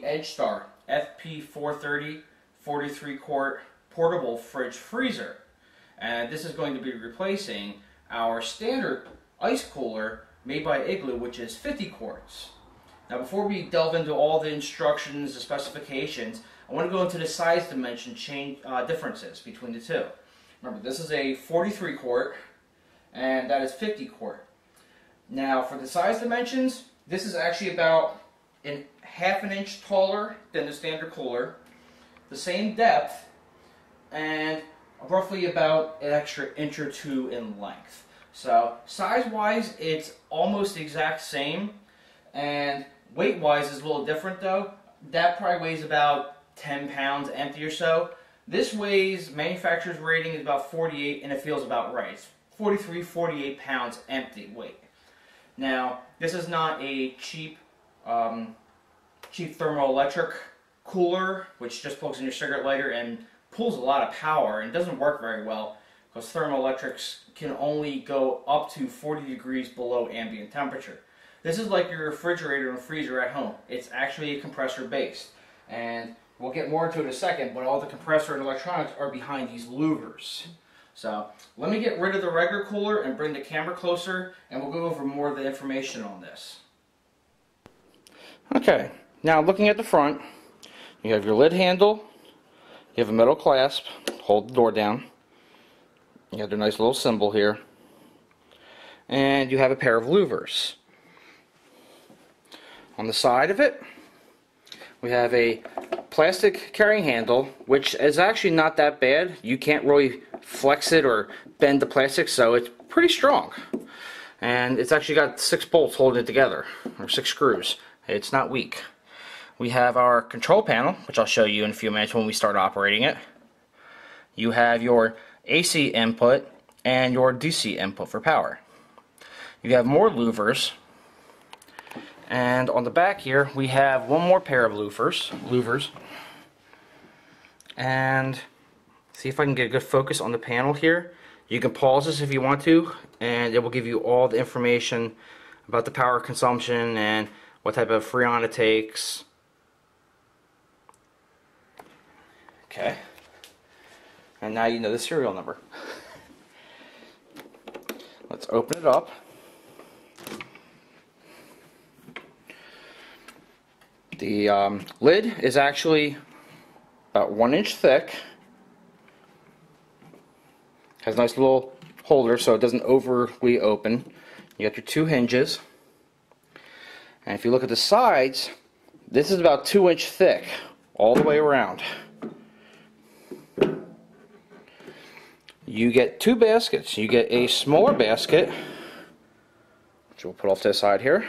the Edgestar FP-430 43 quart portable fridge freezer. And this is going to be replacing our standard ice cooler made by Engel, which is 50 quarts. Now before we delve into all the instructions, the specifications, I want to go into the size dimension differences between the two. Remember, this is a 43 quart and that is 50 quart. Now for the size dimensions, this is actually about half an inch taller than the standard cooler, the same depth, and roughly about an extra inch or two in length. So size-wise, it's almost the exact same, and weight-wise is a little different though. That probably weighs about 10 pounds empty or so. This weighs, manufacturer's rating is about 48, and it feels about right. It's 43, 48 pounds empty weight. Now, this is not a cheap thermoelectric cooler, which just plugs in your cigarette lighter and pulls a lot of power and doesn't work very well because thermoelectrics can only go up to 40 degrees below ambient temperature. This is like your refrigerator and freezer at home. It's actually a compressor based, and we'll get more into it in a second, but all the compressor and electronics are behind these louvers. So let me get rid of the regular cooler and bring the camera closer, and we'll go over more of the information on this. Okay, now looking at the front, you have your lid handle, you have a metal clasp, hold the door down, you have the nice little symbol here, and you have a pair of louvers. On the side of it, we have a plastic carrying handle, which is actually not that bad. You can't really flex it or bend the plastic, so it's pretty strong. And it's actually got 6 bolts holding it together, or 6 screws. It's not weak. We have our control panel, which I'll show you in a few minutes when we start operating it. You have your AC input and your DC input for power. You have more louvers. And on the back here, we have one more pair of louvers. And see if I can get a good focus on the panel here. You can pause this if you want to, and it will give you all the information about the power consumption and what type of freon it takes. Okay. And now you know the serial number. Let's open it up. The lid is actually about 1 inch thick. Has a nice little holder so it doesn't overly open. You got your 2 hinges. And if you look at the sides, this is about 2 inch thick all the way around. You get 2 baskets. You get a smaller basket, which we'll put off to the side here.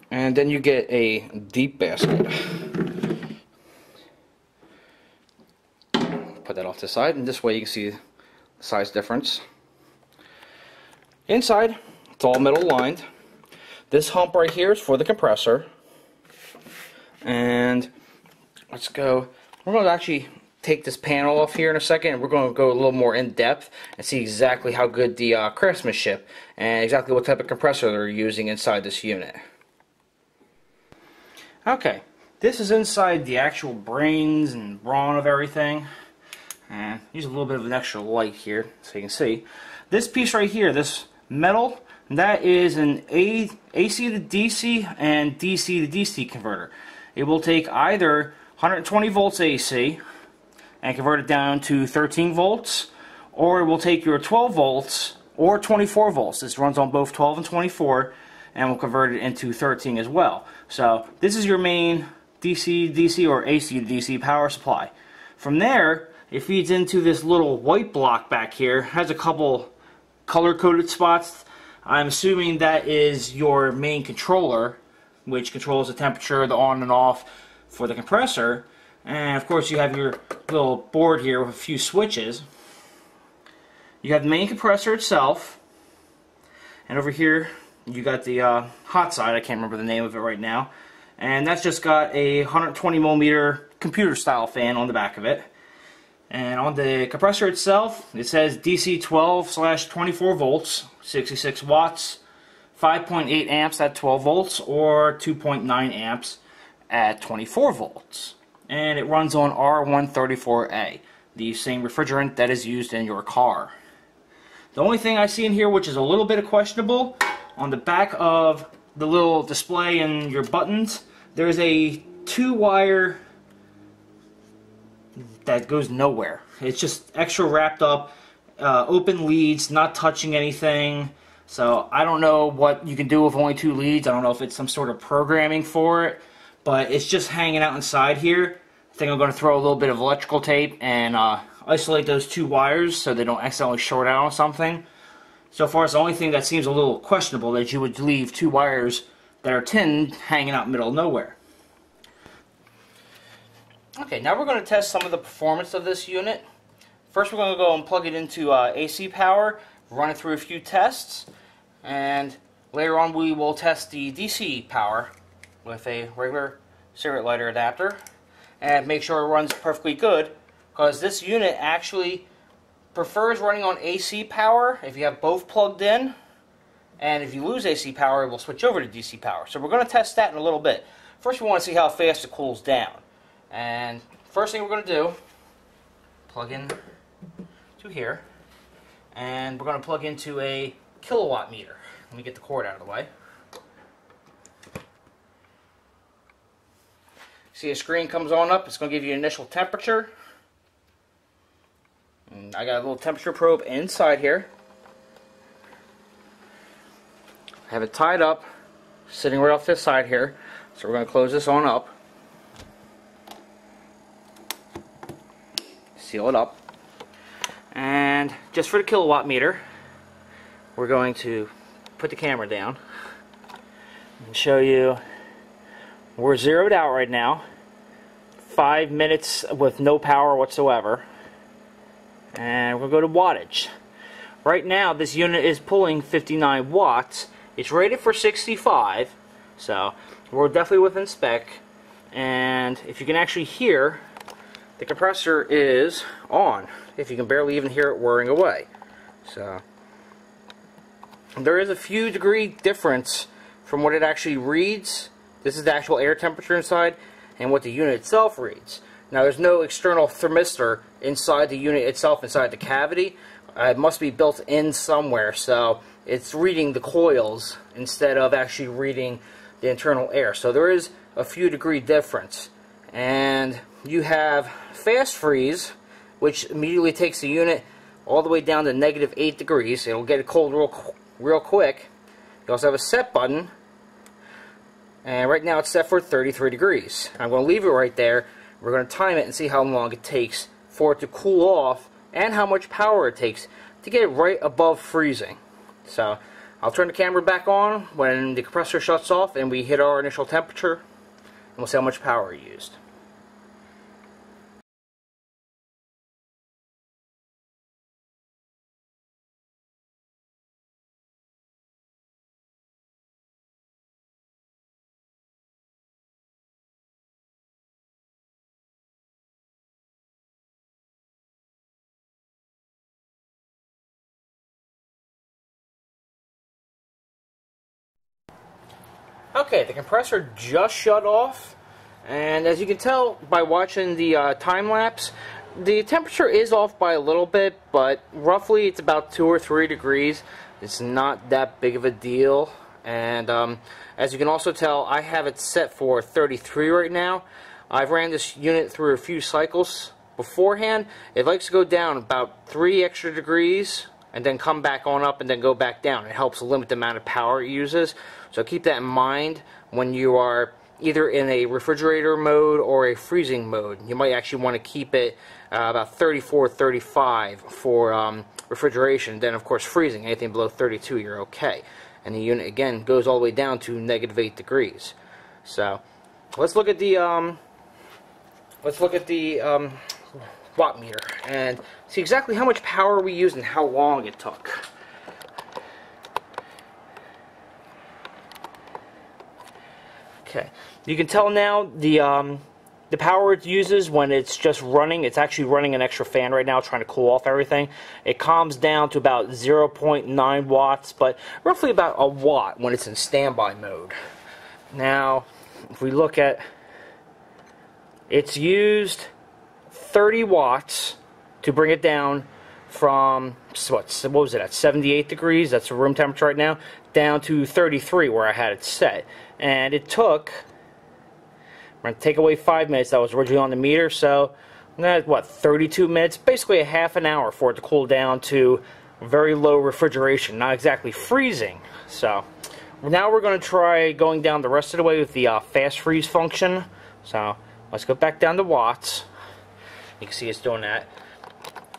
And then you get a deep basket. Put that off to the side, and this way you can see the size difference. Inside, it's all metal lined. This hump right here is for the compressor. And let's go. We're going to actually take this panel off here in a second, and we're going to go a little more in depth and see exactly how good the craftsmanship and exactly what type of compressor they're using inside this unit. Okay, this is inside the actual brains and brawn of everything. And use a little bit of an extra light here so you can see. This piece right here, this metal, that is an AC to DC and DC to DC converter. It will take either 120 volts AC and convert it down to 13 volts, or it will take your 12 volts or 24 volts. This runs on both 12 and 24, and will convert it into 13 as well. So this is your main DC to DC or AC to DC power supply. From there, it feeds into this little white block back here. It has a couple color-coded spots. I'm assuming that is your main controller, which controls the temperature, the on and off for the compressor. And of course you have your little board here with a few switches. You have the main compressor itself, and over here you got the hot side. I can't remember the name of it right now, and that's just got a 120 millimeter computer style fan on the back of it. And on the compressor itself, it says DC 12/24 volts, 66 watts, 5.8 amps at 12 volts or 2.9 amps at 24 volts. And it runs on R134A, the same refrigerant that is used in your car. The only thing I see in here which is a little bit questionable, on the back of the little display and your buttons, there's a 2-wire that goes nowhere. It's just extra wrapped up, open leads, not touching anything. So I don't know what you can do with only 2 leads. I don't know if it's some sort of programming for it, but it's just hanging out inside here. I think I'm going to throw a little bit of electrical tape and isolate those 2 wires so they don't accidentally short out on something. So far, it's the only thing that seems a little questionable, that you would leave 2 wires that are tinned hanging out in the middle of nowhere. Okay, now we're going to test some of the performance of this unit. First, we're going to go and plug it into AC power, run it through a few tests, and later on we will test the DC power with a regular cigarette lighter adapter and make sure it runs perfectly good, because this unit actually prefers running on AC power if you have both plugged in, and if you lose AC power it will switch over to DC power. So we're going to test that in a little bit. First we want to see how fast it cools down. And first thing we're going to do, plug in to here, and we're going to plug into a kilowatt meter. Let me get the cord out of the way. See, a screen comes on up. It's going to give you initial temperature. And I got a little temperature probe inside here. I have it tied up, sitting right off this side here. So we're going to close this on up. Seal it up. And just for the kilowatt meter, we're going to put the camera down and show you we're zeroed out right now. 5 minutes with no power whatsoever. And we'll go to wattage. Right now this unit is pulling 59 watts. It's rated for 65, so we're definitely within spec. And if you can actually hear, the compressor is on, if you can barely even hear it whirring away. So there is a few degree difference from what it actually reads. This is the actual air temperature inside and what the unit itself reads. Now there's no external thermistor inside the unit itself, inside the cavity. It must be built in somewhere, so it's reading the coils instead of actually reading the internal air. So there is a few degree difference. And you have fast freeze, which immediately takes the unit all the way down to -8 degrees. It'll get it cold real quick. You also have a set button, and right now it's set for 33 degrees. I'm going to leave it right there. We're going to time it and see how long it takes for it to cool off and how much power it takes to get it right above freezing. So I'll turn the camera back on when the compressor shuts off and we hit our initial temperature, and we'll see how much power we used. Okay, the compressor just shut off, and as you can tell by watching the time lapse, the temperature is off by a little bit, but roughly it's about 2 or 3 degrees. It's not that big of a deal, and as you can also tell, I have it set for 33 right now. I've ran this unit through a few cycles beforehand. It likes to go down about 3 extra degrees and then come back on up and then go back down. It helps limit the amount of power it uses. So keep that in mind when you are either in a refrigerator mode or a freezing mode. You might actually want to keep it about 34, 35 for refrigeration. Then of course freezing, anything below 32 you're okay. And the unit again goes all the way down to -8 degrees. So let's look at the watt meter and see exactly how much power we used and how long it took. Okay, you can tell now the the power it uses when it's just running, it's actually running an extra fan right now trying to cool off everything. It calms down to about 0.9 watts, but roughly about a watt when it's in standby mode. Now, if we look at, it's used 30 watts to bring it down from, what was it, at 78 degrees, that's the room temperature right now, down to 33 where I had it set. And it took, we're going to take away 5 minutes that was originally on the meter, so what, 32 minutes, basically a half an hour for it to cool down to very low refrigeration, not exactly freezing. So now we're going to try going down the rest of the way with the fast freeze function. So let's go back down to watts. You can see it's doing that.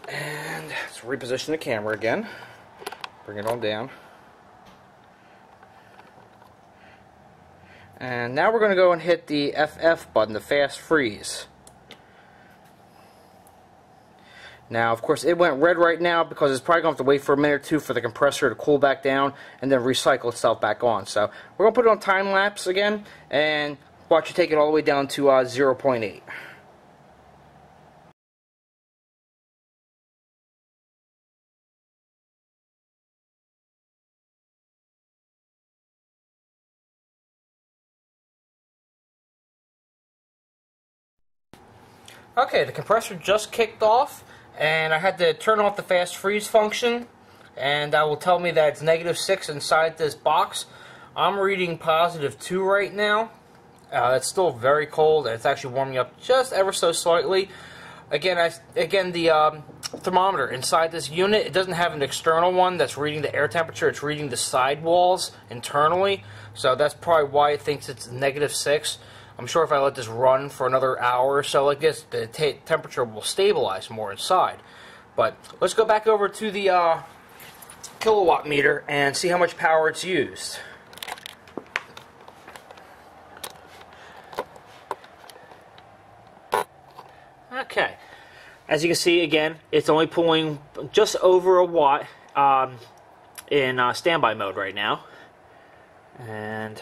And let's reposition the camera again. Bring it on down. And now we're going to go and hit the FF button, the fast freeze. Now, of course, it went red right now because it's probably going to have to wait for a minute or two for the compressor to cool back down and then recycle itself back on. So we're going to put it on time lapse again and watch it take it all the way down to 0.8. Okay, the compressor just kicked off, and I had to turn off the fast freeze function, and that will tell me that it's -6 inside this box. I'm reading +2 right now. It's still very cold, and it's actually warming up just ever so slightly. Again, the thermometer inside this unit, it doesn't have an external one that's reading the air temperature. It's reading the sidewalls internally, so that's probably why it thinks it's -6. I'm sure if I let this run for another hour or so like this, the temperature will stabilize more inside. But let's go back over to the kilowatt meter and see how much power it's used. Okay, as you can see, again, it's only pulling just over a watt in standby mode right now. And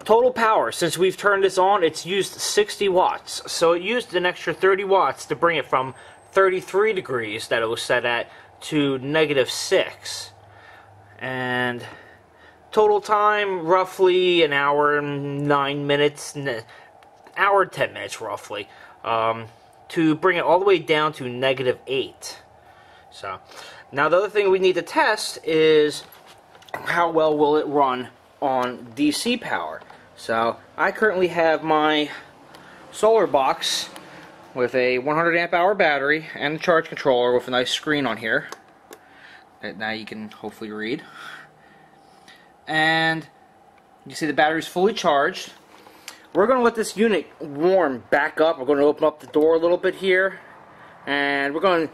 total power, since we've turned this on, it's used 60 watts. So it used an extra 30 watts to bring it from 33 degrees that it was set at to -6. And total time, roughly an hour and 9 minutes, hour and 10 minutes roughly, to bring it all the way down to -8. So now the other thing we need to test is how well will it run on DC power. So I currently have my solar box with a 100 amp hour battery and a charge controller with a nice screen on here that now you can hopefully read. And you see the battery's fully charged. We're going to let this unit warm back up. We're going to open up the door a little bit here, and we're going to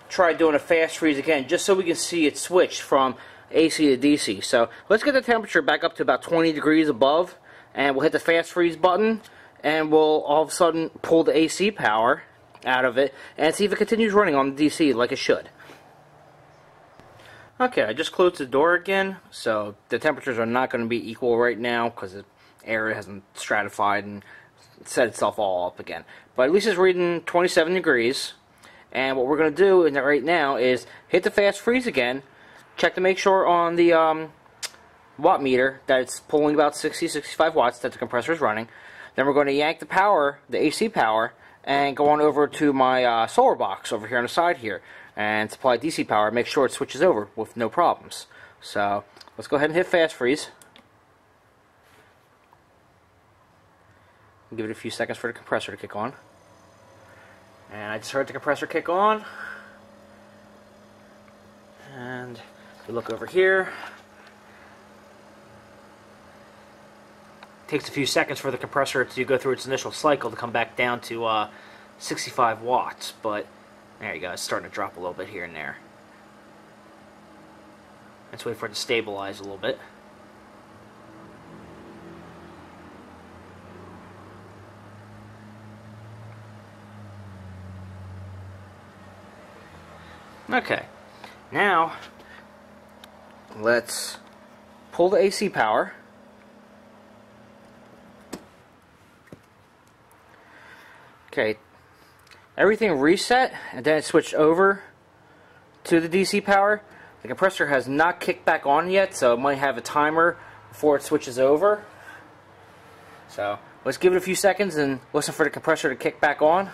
try doing a fast freeze again just so we can see it switch from AC to DC. So let's get the temperature back up to about 20 degrees above, and we'll hit the fast freeze button, and we'll all of a sudden pull the AC power out of it and see if it continues running on the DC like it should. Okay, I just closed the door again, so the temperatures are not going to be equal right now because the air hasn't stratified and set itself all up again. But at least it's reading 27 degrees, and what we're going to do right now is hit the fast freeze again, check to make sure on the watt meter that it's pulling about 60-65 watts that the compressor is running. Then we're going to yank the power, the AC power, and go on over to my solar box over here on the side here and supply DC power, make sure it switches over with no problems. So let's go ahead and hit fast freeze. Give it a few seconds for the compressor to kick on. And I just heard the compressor kick on. And we look over here. It takes a few seconds for the compressor to go through its initial cycle to come back down to 65 watts. But there you go, it's starting to drop a little bit here and there. Let's wait for it to stabilize a little bit. Okay, now let's pull the AC power Okay, everything reset, and then it switched over to the DC power. The compressor has not kicked back on yet, so it might have a timer before it switches over. So let's give it a few seconds and listen for the compressor to kick back on.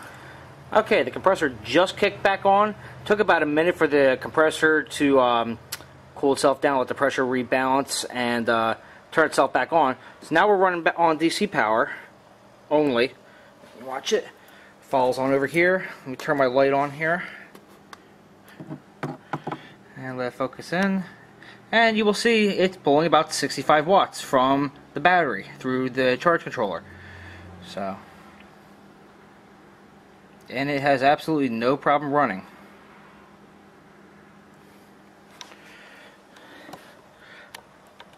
Okay, the compressor just kicked back on. Took about a minute for the compressor to cool itself down, let the pressure rebalance, and turn itself back on. So now we're running on DC power only. Watch it. Falls on over here. Let me turn my light on here. And let it focus in. And you will see it's pulling about 65 watts from the battery through the charge controller. So, and it has absolutely no problem running.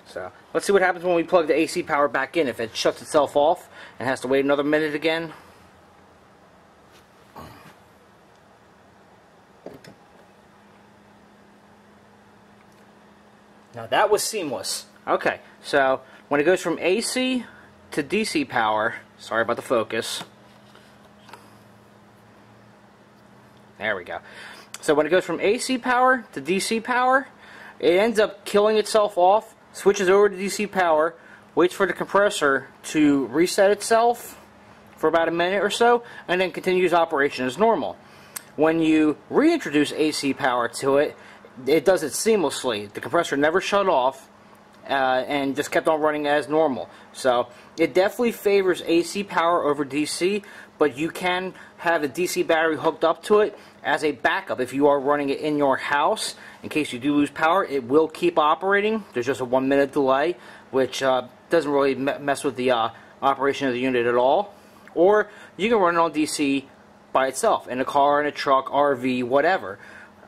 So, let's see what happens when we plug the AC power back in, if it shuts itself off and has to wait another minute again. Now that was seamless. Okay, so when it goes from AC to DC power, sorry about the focus. There we go. So when it goes from AC power to DC power, it ends up killing itself off, switches over to DC power, waits for the compressor to reset itself for about a minute or so, and then continues operation as normal. When you reintroduce AC power to it, it does it seamlessly. The compressor never shut off and just kept on running as normal. So it definitely favors AC power over DC, but you can have a DC battery hooked up to it as a backup if you are running it in your house. In case you do lose power, it will keep operating. There's just a 1 minute delay, which doesn't really mess with the operation of the unit at all. Or you can run it on DC by itself, in a car, in a truck, RV, whatever.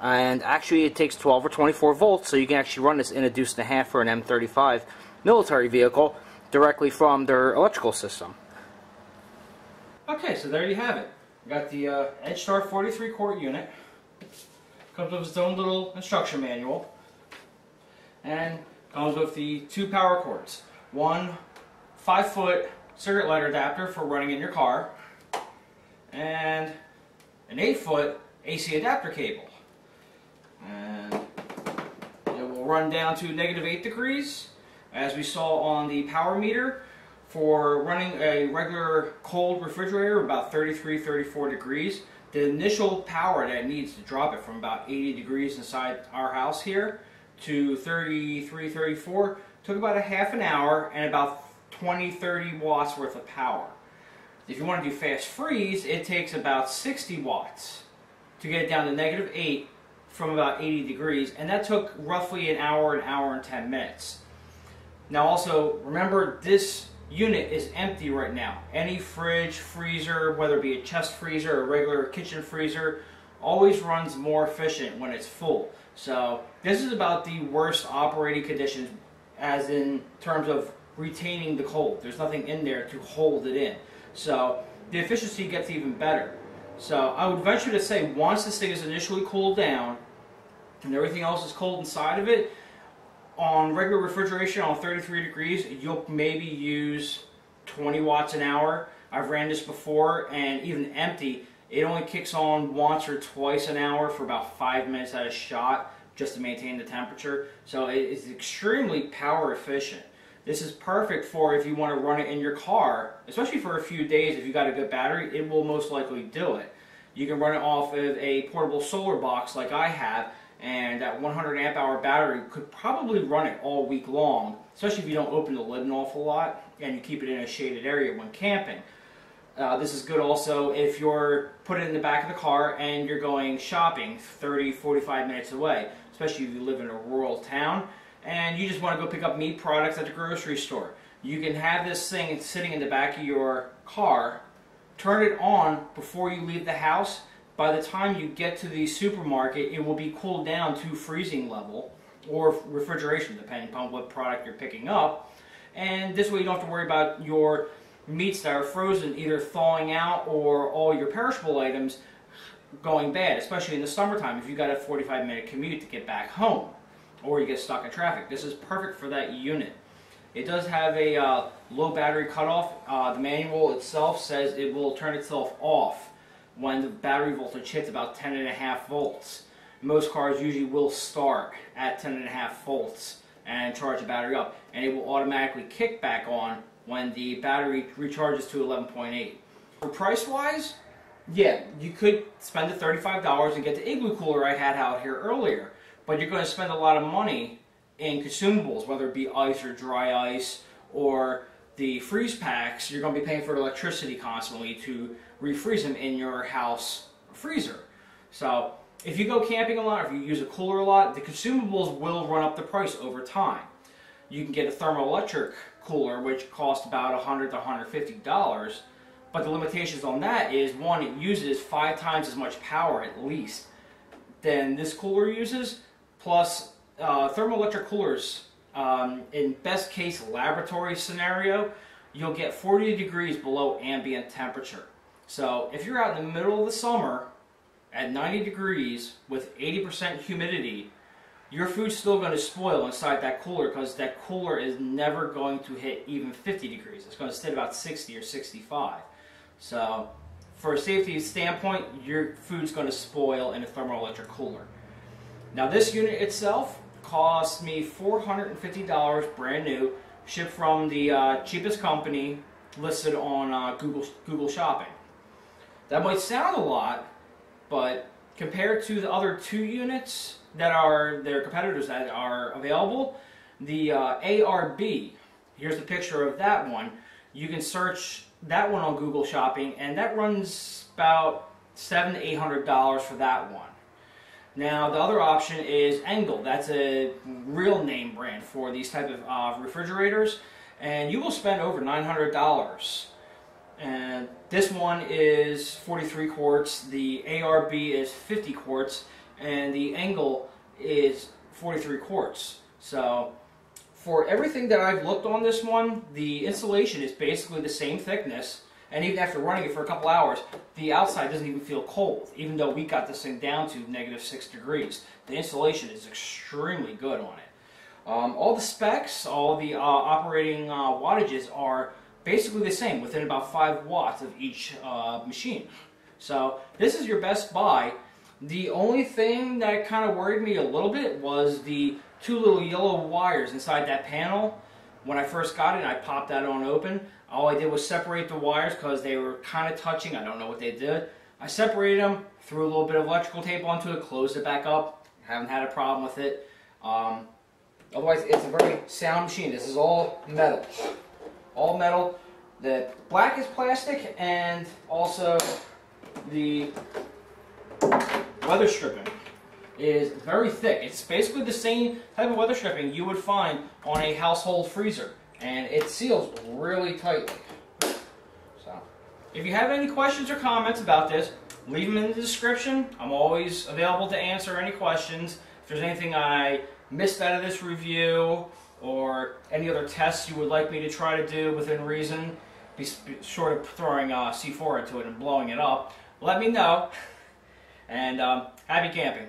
And actually it takes 12 or 24 volts, so you can actually run this in a deuce and a half for an M35 military vehicle directly from their electrical system. Okay, so there you have it. We got the Edgestar 43 quart unit. Comes with its own little instruction manual. And comes with the 2 power cords. One 5-foot cigarette lighter adapter for running in your car. And an 8-foot AC adapter cable. And it will run down to -8 degrees, as we saw on the power meter. For running a regular cold refrigerator, about 33, 34 degrees. The initial power that it needs to drop it from about 80 degrees inside our house here to 33, 34 took about a half an hour and about 20, 30 watts worth of power. If you want to do fast freeze, it takes about 60 watts to get it down to -8 from about 80 degrees, and that took roughly an hour and 10 minutes. Now also, remember, this unit is empty right now. Any fridge, freezer, whether it be a chest freezer or a regular kitchen freezer, always runs more efficient when it's full. So this is about the worst operating conditions, as in terms of retaining the cold. There's nothing in there to hold it in. So the efficiency gets even better. So I would venture to say, once this thing is initially cooled down and everything else is cold inside of it, on regular refrigeration on 33 degrees, you'll maybe use 20 watts an hour. I've ran this before, and even empty, it only kicks on once or twice an hour for about 5 minutes at a shot, just to maintain the temperature. So it's extremely power efficient. This is perfect for if you want to run it in your car, especially for a few days. If you got a good battery, it will most likely do it. You can run it off of a portable solar box like I have, and that 100 amp hour battery could probably run it all week long, especially if you don't open the lid an awful lot and you keep it in a shaded area when camping. This is good also if you're putting it in the back of the car and you're going shopping 30, 45 minutes away, especially if you live in a rural town and you just want to go pick up meat products at the grocery store. You can have this thing sitting in the back of your car, turn it on before you leave the house. By the time you get to the supermarket, it will be cooled down to freezing level, or refrigeration, depending upon what product you're picking up. And this way you don't have to worry about your meats that are frozen either thawing out or all your perishable items going bad, especially in the summertime if you've got a 45-minute commute to get back home or you get stuck in traffic. This is perfect for that unit. It does have a low battery cutoff. The manual itself says it will turn itself off when the battery voltage hits about 10.5 volts. Most cars usually will start at 10.5 volts and charge the battery up, and it will automatically kick back on when the battery recharges to 11.8. For price-wise, yeah, you could spend the $35 and get the Igloo cooler I had out here earlier, but you're going to spend a lot of money in consumables, whether it be ice or dry ice or the freeze packs. You're going to be paying for electricity constantly to refreeze them in your house freezer. So if you go camping a lot, if you use a cooler a lot, the consumables will run up the price over time. You can get a Thermoelectric Cooler, which costs about $100 to $150, but the limitations on that is, one, it uses 5 times as much power at least than this cooler uses, plus thermoelectric coolers, in best case laboratory scenario, you'll get 40 degrees below ambient temperature. So if you're out in the middle of the summer at 90 degrees with 80% humidity, your food's still going to spoil inside that cooler, because that cooler is never going to hit even 50 degrees. It's going to stay about 60 or 65. So for a safety standpoint, your food's going to spoil in a thermoelectric cooler. Now this unit itself cost me $450 brand new, shipped from the cheapest company listed on Google Shopping. That might sound a lot, but compared to the other 2 units that are their competitors that are available, the ARB, here's the picture of that one. You can search that one on Google Shopping, and that runs about $700 to $800 for that one. Now the other option is Engel. That's a real name brand for these type of refrigerators, and you will spend over $900. And this one is 43 quarts, the ARB is 50 quarts, and the Engel is 43 quarts. So for everything that I've looked on this one, the insulation is basically the same thickness, and even after running it for a couple hours, the outside doesn't even feel cold, even though we got this thing down to -6 degrees. The insulation is extremely good on it. All the specs, all the operating wattages are basically the same, within about 5 watts of each machine. So this is your best buy. The only thing that kind of worried me a little bit was the 2 little yellow wires inside that panel. When I first got it and I popped that on open, all I did was separate the wires because they were kind of touching. I don't know what they did. I separated them, threw a little bit of electrical tape onto it, closed it back up. Haven't had a problem with it. Otherwise, it's a very sound machine. This is all metal. All metal. The black is plastic, and also the weather stripping is very thick. It's basically the same type of weather stripping you would find on a household freezer, and it seals really tightly. So, if you have any questions or comments about this, leave them in the description. I'm always available to answer any questions. If there's anything I missed out of this review, or any other tests you would like me to try to do within reason, be short of throwing C4 into it and blowing it up, let me know. And happy camping.